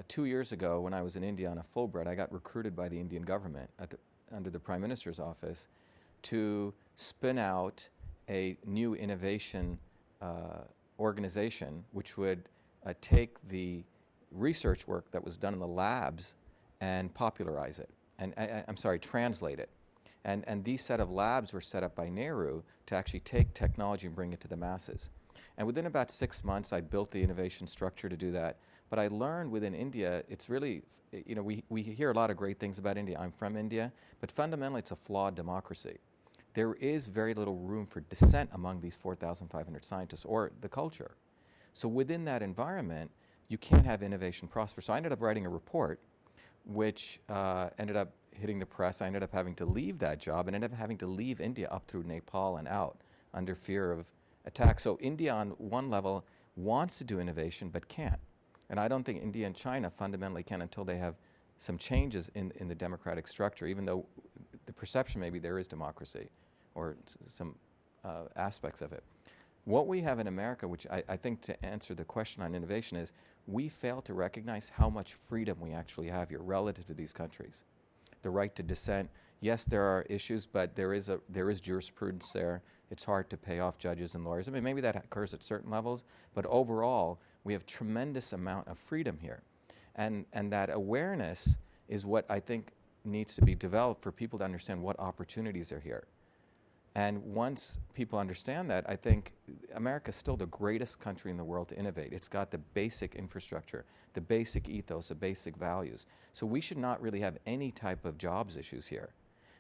2 years ago, when I was in India on a Fulbright, I got recruited by the Indian government under the Prime Minister's office to spin out a new innovation organization which would take the research work that was done in the labs and popularize it, and I'm sorry, translate it. And these set of labs were set up by Nehru to actually take technology and bring it to the masses. And within about 6 months, I built the innovation structure to do that. But I learned within India, it's really, you know, we hear a lot of great things about India. I'm from India, but fundamentally it's a flawed democracy. There is very little room for dissent among these 4,500 scientists or the culture. So within that environment, you can't have innovation prosper. So I ended up writing a report which ended up hitting the press. I ended up having to leave that job and ended up having to leave India up through Nepal and out under fear of attack. So India on one level wants to do innovation but can't. And I don't think India and China fundamentally can until they have some changes in the democratic structure, even though the perception maybe there is democracy or some aspects of it. What we have in America, which I think to answer the question on innovation is, we fail to recognize how much freedom we actually have here relative to these countries. The right to dissent, yes, there are issues, but there is jurisprudence there. It's hard to pay off judges and lawyers. I mean, maybe that occurs at certain levels, but overall, we have tremendous amount of freedom here. And that awareness is what I think needs to be developed for people to understand what opportunities are here. And once people understand that, I think America is still the greatest country in the world to innovate. It's got the basic infrastructure, the basic ethos, the basic values. So we should not really have any type of jobs issues here.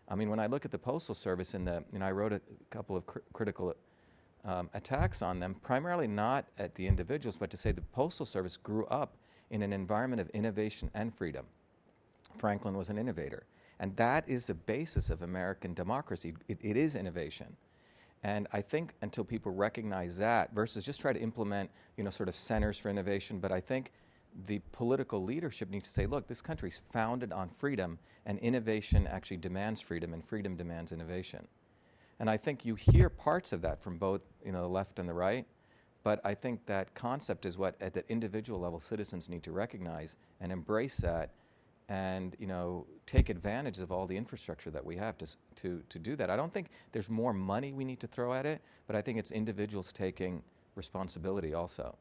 I mean, when I look at the Postal Service, I wrote a couple of critical attacks on them, primarily not at the individuals, but to say the Postal Service grew up in an environment of innovation and freedom. Franklin was an innovator. And that is the basis of American democracy. It is innovation. And I think until people recognize that, versus just try to implement, sort of centers for innovation, but I think the political leadership needs to say, look, this country is founded on freedom, and innovation actually demands freedom, and freedom demands innovation. And I think you hear parts of that from both, the left and the right, but I think that concept is what, at the individual level, citizens need to recognize and embrace that, and take advantage of all the infrastructure that we have to do that. I don't think there's more money we need to throw at it, but I think it's individuals taking responsibility also.